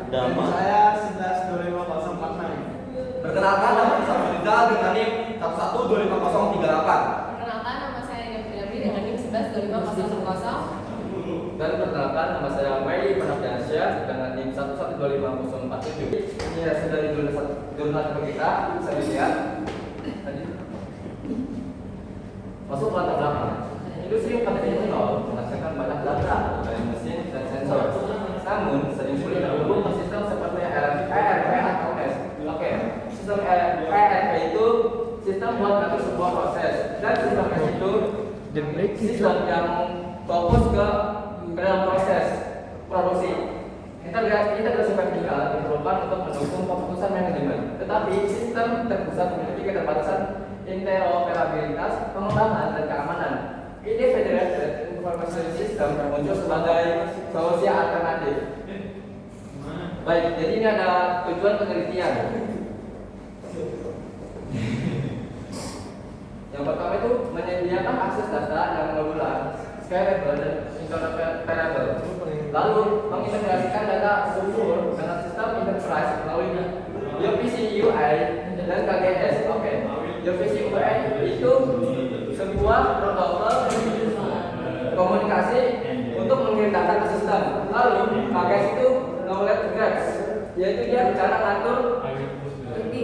Dan saya 112504. Perkenalkan, nama saya Rizal dengan NIM 112538. Perkenalkan, nama saya Ega Firdawi dengan NIM 112500. Dan perkenalkan, nama saya Maili Panabdiansyah dengan NIM 112504. Ini hasil dari jurnal kita, saya lihat tadi. Masuk latar belakang. Industri 4.0 menghasilkan banyak data dari mesin dan sensor. Namun, sering sulit terhubung ke sistem seperti ERP atau S. Oke, sistem ERP itu sistem buat ngatur sebuah proses, dan sistem S itu sistem yang fokus ke dalam proses produksi. Integrasi vertikal diperlukan untuk mendukung keputusan manajemen. Tetapi sistem terpusat memiliki keterbatasan interoperabilitas, pengembangan, dan keamanan. Ini Federated Information System muncul sebagai solusi alternatif. Baik, jadi ini ada tujuan penelitian. Yang pertama itu menyediakan akses data yang modular, scalable, dan interoperable. Lalu mengintegrasikan data struktur dengan sistem enterprise melalui UPC UI dan KGS. Oke, UPC UI itu sebuah protokol komunikasi untuk mengirim data ke sistem. Lalu KGS itu knowledge graph, yaitu dia cara ngatur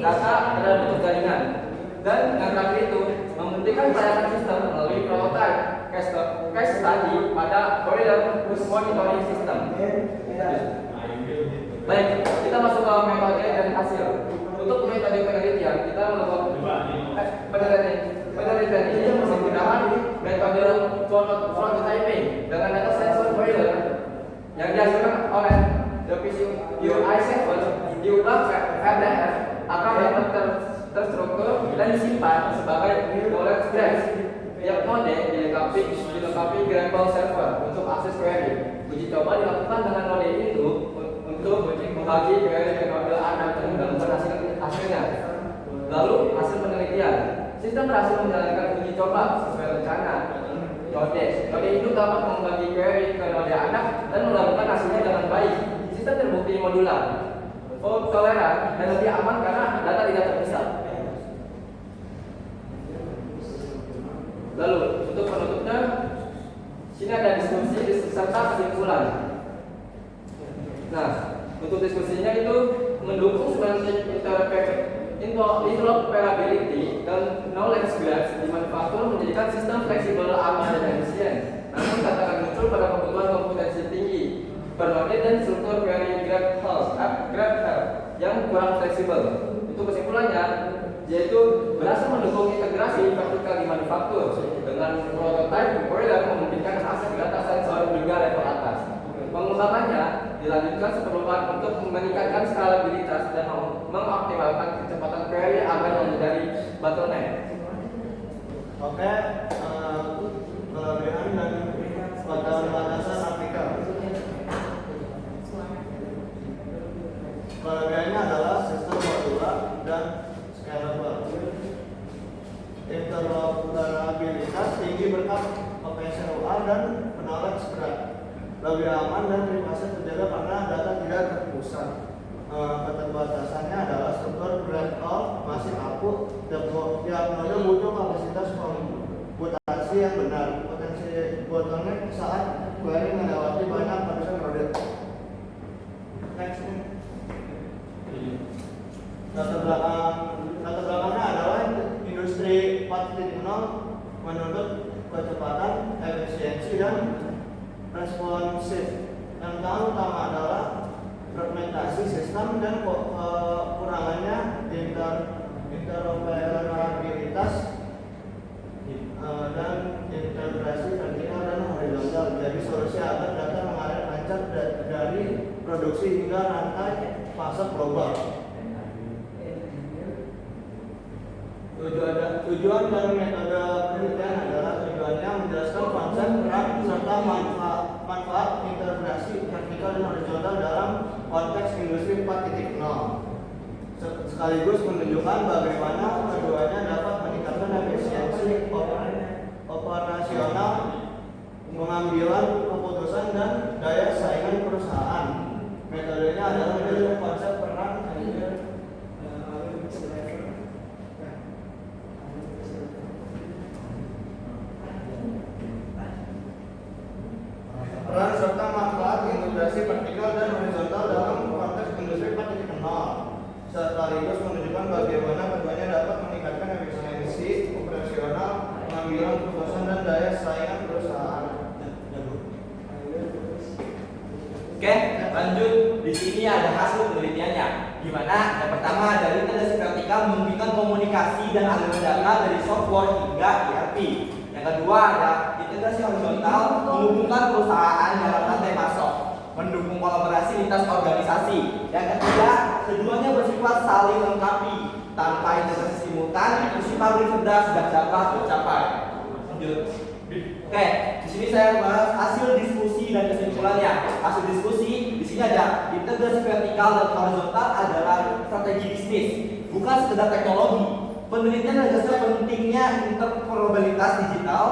data dalam bentuk jaringan. Dan yang terakhir itu membuktikan pelayanan sistem melalui prototype case study pada boiler monitoring system. Baik, kita masuk ke metode dan hasil. Untuk metode penelitian, kita melakukan penelitian ini menggunakan metode prototyping dengan data sensor boiler yang dihasilkan oleh UPC UI7 diubah ke RDF akan dapat terstruktur dan disimpan sebagai knowledge graph. Tiap node dilengkapi grapple server untuk akses query. Uji coba dilakukan dengan node itu untuk membagi query ke node anak dan menggunakan hasilnya. Lalu hasil penelitian, sistem berhasil menjalankan uji coba sesuai rencana. Node itu dapat membagi query ke node anak dan melakukan hasilnya dengan baik. Sistem terbukti modular, fault toleran, dan lebih aman karena data tidak terpisah. Lalu untuk penutupnya, sini ada diskusi serta kesimpulan. Nah, untuk diskusinya itu mendukung semantik interoperability dan knowledge graph di manufaktur menjadikan sistem fleksibel, aman, dan efisien. Namun tantangan muncul pada kebutuhan kompetensi tinggi, bernode dan struktur query graph yang kurang fleksibel. Untuk kesimpulannya, yaitu berhasil mendukung integrasi vertikal di manufaktur dengan prototype boiler memungkinkan akses data sensor hingga level atas. Pengembangannya dilanjutkan seperlukan untuk meningkatkan skalabilitas dan mengoptimalkan kecepatan query agar menghindari bottleneck. Oke, kelebihan dan batasan artikel. Kelebihannya adalah sistem modular dan scalable. Interoperabilitas tinggi berkat OpenCOA dan knowledge graph. Lebih aman dan privasi terjaga karena data tidak terpusat. Keterbatasannya adalah struktur graph masih kaku. Tiap node butuh kapasitas komputasi yang benar. Potensi bottleneck saat query melewati banyak lapisan node. Next. Latar belakangnya adalah industri 4.0 menuntut kecepatan, efisiensi, dan responsif. Yang utama adalah fragmentasi sistem dan kekurangannya interoperabilitas dan integrasi vertikal dan horizontal. Jadi solusi agar data mengalir lancar dari produksi hingga rantai pasok global. Tujuan dari metode penelitian adalah tujuannya menjelaskan konsep peran serta manfaat integrasi vertikal dan horizontal dalam konteks industri 4.0. Sekaligus menunjukkan bagaimana keduanya dapat meningkatkan efisiensi operasional, pengambilan keputusan, dan daya saingan perusahaan. Metodenya adalah metode Lanjut, di sini ada hasil penelitiannya, di mana yang pertama dari integrasi vertikal memungkinkan komunikasi dan aliran data dari software hingga ERP. Yang kedua ada integrasi horizontal menghubungkan perusahaan dalam rantai pasok, mendukung kolaborasi lintas organisasi. Yang ketiga, keduanya bersifat saling melengkapi. Tanpa integrasi simultan, misi pabrik cerdas sudah dapat tercapai. Lanjut. Oke, di sini saya bahas hasil diskusi dan kesimpulannya. Hasil diskusi di sini ada integrasi vertikal dan horizontal adalah strategi bisnis, bukan sekedar teknologi. Penelitian menegaskan pentingnya interoperabilitas digital,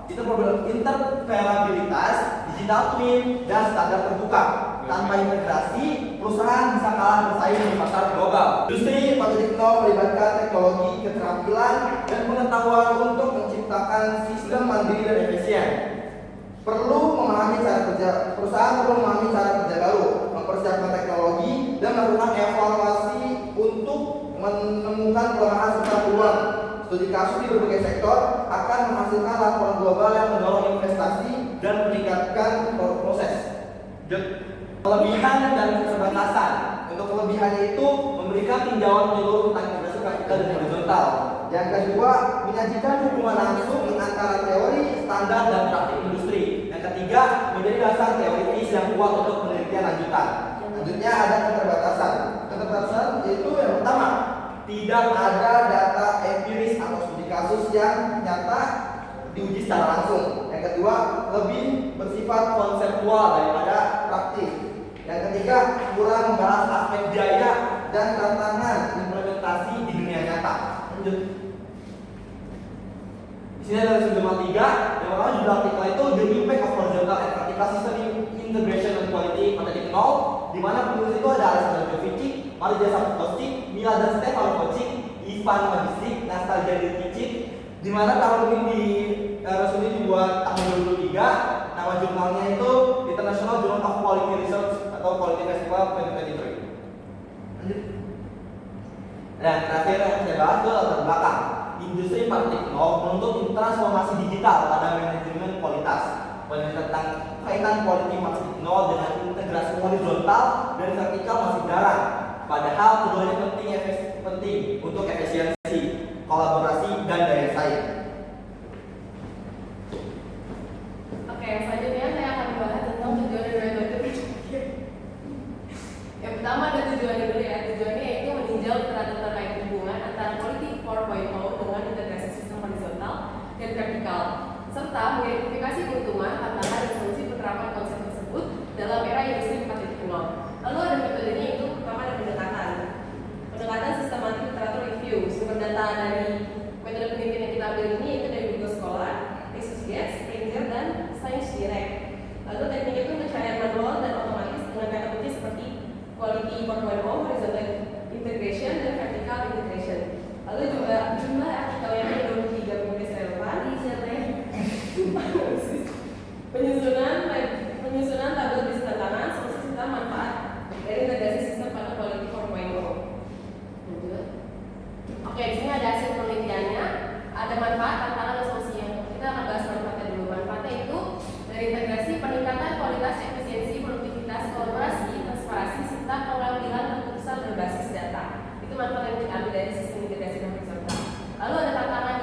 interoperabilitas digital twin dan standar terbuka. Tanpa integrasi, perusahaan bisa kalah bersaing di pasar global. Industri 4.0 melibatkan teknologi, keterampilan, dan pengetahuan untuk menciptakan sistem mandiri dan efisien. Perusahaan perlu memahami cara kerja baru, mempersiapkan teknologi, dan melakukan evaluasi untuk menemukan kelemahan serta peluang. Studi kasus di berbagai sektor akan menghasilkan laporan global yang mendorong investasi dan meningkatkan proses. Kelebihan dan keterbatasan. Untuk kelebihannya itu memberikan tinjauan menyeluruh tentang integrasi vertikal dan horizontal. Yang kedua, menyajikan hubungan langsung antara teori, standar, dan praktik industri. Yang ketiga, menjadi dasar teoritis yang kuat untuk penelitian lanjutan. Selanjutnya ada keterbatasan. Keterbatasan itu yang pertama, tidak ada data empiris atau studi kasus yang nyata diuji secara langsung. Yang kedua, lebih bersifat konseptual daripada praktik. Yang ketiga, kurang membahas aspek biaya dan tantangan implementasi di dunia nyata. Lanjut. Di sini ada sumber 3. Yang pertama judul artikel itu The Impact of Horizontal and Vertical System Integration and Quality 4.0, di mana penulis itu ada Alexander Jovicic, Marija Sapkowski, Miladen Stefanovicic, Ivan Magistrik, Nastasia Dirkicic, di mana tahun ini resmi dibuat tahun 2023. Nama jurnalnya itu International Journal of Quality Research atau Quality Festival 2023. Lanjut. Dan terakhir yang saya bahas itu latar belakang. Industri 4.0 menuntut transformasi digital pada manajemen kualitas. Penelitian tentang kaitan quality 4.0 dengan integrasi horizontal dan vertikal masih jarang. Padahal keduanya penting untuk efisiensi, kolaborasi, dan daya saing. Oke, selanjutnya saya akan membahas tentang tujuan dan metode. Yang pertama ada tujuannya dulu ya. Tujuannya yaitu meninjau literatur terkait hubungan antara Quality 4.0 dengan integrasi sistem horizontal dan vertikal, serta mengidentifikasi keuntungan, tantangan, dan solusi penerapan konsep tersebut dalam era industri 4.0. Lalu ada metodenya, itu pertama ada pendekatan sistematik literatur review. Sumber data dari metode penelitian yang kita ambil ini yaitu dari Google Scholar, ResearchGate, Springer, dan Science Direct. Lalu teknik itu pencarian manual dan otomatis dengan kata kunci seperti Quality 4.0, Horizontal Integration, dan Vertical Integration. Lalu juga jumlah artikelnya ada 23 penulis relevan. Penyusunan tabel berisi tantangan, solusi serta manfaat dari integrasi sistem pada Quality 4.0. Oke, di sini ada hasil penelitiannya, ada manfaat, tantangan, dan solusinya. Kita akan bahas manfaatnya dulu. Manfaatnya itu dari integrasi peningkatan kualitas, efisiensi, produktivitas, kolaborasi, transparansi, serta pengambilan keputusan berbasis data. Itu manfaat yang kita ambil dari sistem integrasi horizontal. Lalu ada tantangan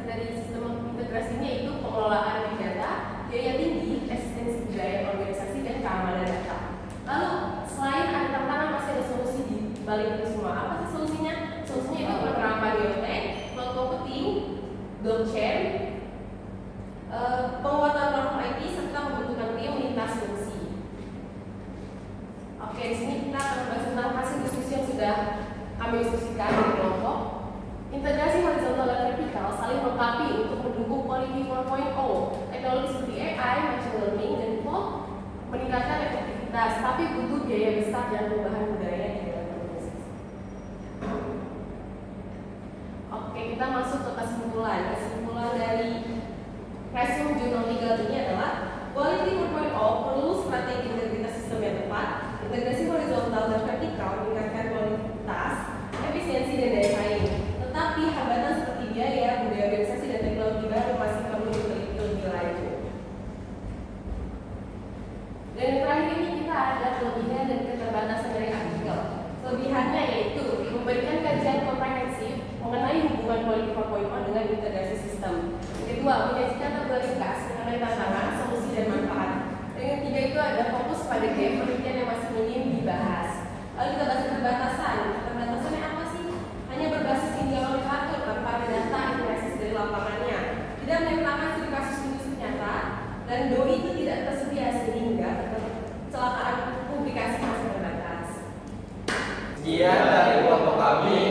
dari sistem integrasinya, itu pengelolaan big data, biaya tinggi, eksistensi budaya organisasi, dan keamanan data. Lalu selain ada tantangan, masih ada solusi di balik itu semua. Apa sih solusinya? Solusinya itu penerapan IoT, cloud computing, blockchain, penguatan platform IT, serta membentukkan tim lintas fungsi. Oke, di sini kita akan membahas tentang hasil diskusi yang sudah kami diskusikan di kelompok. Integrasi horizontal dan vertikal saling melengkapi untuk mendukung Quality 4.0. Teknologi seperti AI, machine learning, dan cloud meningkatkan efektivitas, tapi butuh biaya besar dan perubahan budaya di dalam organisasi. Oke, kita masuk ke kesimpulan. Kesimpulan dari resume jurnal legal ini adalah Quality 4.0 perlu strategi integritas sistem yang tepat, integrasi horizontal dan vertikal meningkatkan kualitas, efisiensi, dan daya saing. Tetapi hambatan seperti biaya, budaya organisasi, dan teknologi baru masih perlu diteliti lebih lanjut. Dan yang terakhir ini kita ada kelebihan dan keterbatasan dari artikel. Kelebihannya yaitu memberikan kajian komprehensif mengenai hubungan politik 4.0 dengan integrasi sistem. Yang kedua, menyajikan tabel ringkas mengenai tantangan, solusi, dan manfaat. Dan yang ketiga itu ada fokus pada gap penelitian yang masih minim dibahas. Lalu kita bahas keterbatasan. Keterbatasannya apa sih? Hanya berbasis tinggal literatur tanpa ada data analisis dari lapangannya. Tidak menyertakan studi kasus nyata dan doi itu tidak tersedia sehingga kecelakaan publikasi masih terbatas. Sekian dari kelompok kami.